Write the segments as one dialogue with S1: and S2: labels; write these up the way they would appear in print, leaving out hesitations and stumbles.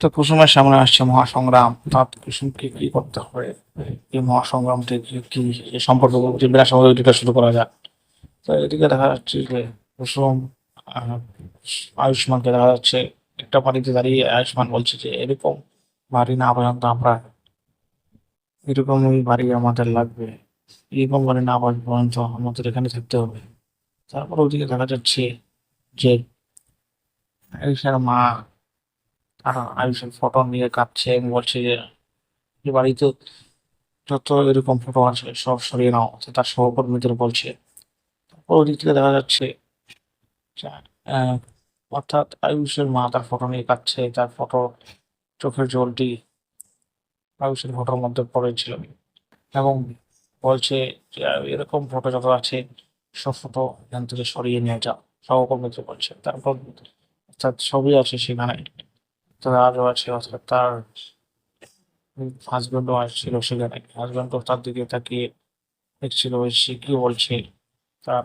S1: তো কুসুমের সামনে আসছে মহাসংগ্রাম, তার কুসুমকে কি করতে হবে, এই মহাসংগ্রাম থেকে কি এই সম্পর্ক যে বিনা সম্পর্কটা শুরু করা যায়। তো এদিকে দেখা যাচ্ছে যে কুসুম আহ, আয়ুষ্মানকে দেখা যাচ্ছে একটা বাড়িতে দাঁড়িয়ে আয়ুষ্মান বলছে যে এরকম বাড়ি না পর্যন্ত আমরা, এরকমই বাড়ি আমাদের লাগবে, এরকম বাড়ি না পাওয়া পর্যন্ত আমাদের এখানে থাকতে হবে। তারপর ওদিকে দেখা যাচ্ছে যে আয়ুষের মা আর আয়ুষের ফটো নিয়ে কাঁদছে এবং বলছে যে এই বাড়িতে যত এরকম ফটো আছে সব সরিয়ে নাও, তো তার সহকর্মীদের বলছে। তারপর ওদিক থেকে দেখা যাচ্ছে যে, আহ, অর্থাৎ আয়ুষের মা তার ফটো নিয়ে কাঁদছে, তার ফটো চোখের জলটি আয়ুষের ফটোর মধ্যে পড়েছিল এবং বলছে যে এরকম ফটো যত আছে সব ফটো এখান থেকে সরিয়ে নিয়ে যাও, সহকর্মীদের বলছে। তারপর অর্থাৎ ছবি আছে সেখানে, তার আরও আছে, অর্থাৎ তার হাজবেন্ডও আসছিল সেখানে, হাজবেন্ডও তার দিকে তাকিয়ে দেখছিল সে কি বলছে। তার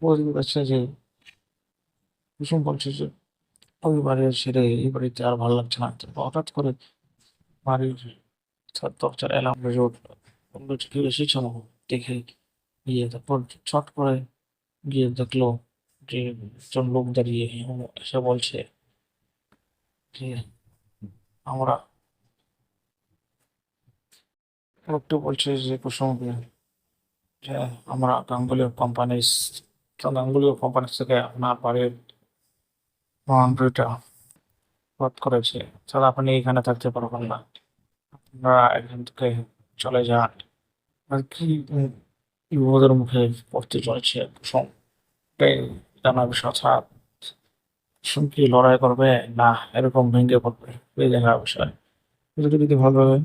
S1: বউ কাছে যে কুসুম বলছে যে ওই বাড়ি ছেড়ে এই বাড়িতে আর ভালো লাগছে না। তো হঠাৎ করে বাড়ির দরজার অ্যালার্ম বেজে উঠলো, বললো যে কেউ এসেছিল দেখে গিয়ে, তারপর ছট করে গিয়ে দেখলো যে একজন লোক দাঁড়িয়ে এবং এসে বলছে যে আমরা, লোকটা বলছে যে কুসুমকে যে আমরা গাঙ্গুলি কোম্পানিস থেকে আপনার বাড়ির বাউন্ডারিটা রদ করেছে, তাহলে আপনি এখানে থাকতে পারবেন না, আপনারা এখান থেকে চলে যান। আর কি বিপদের মুখে পড়তে চলেছে কুসুম, এটাই জানার বিষয়। অর্থাৎ কুসুম কি লড়াই করবে না এরকম ভেঙে পড়বে, এই দেখার বিষয়। ভিডিওটি যদি ভালো লাগে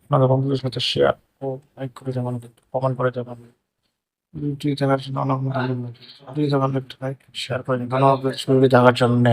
S1: আপনাদের বন্ধুদের সাথে শেয়ার ও লাইক করে যাবেন, কমেন্ট করে যাবেন। ভিডিওটি দেখার জন্য অনেক ধন্যবাদ। ভিডিওটি ভালো লাগলে লাইক শেয়ার করে দিন। ধন্যবাদ ভিডিওটি দেখার জন্য।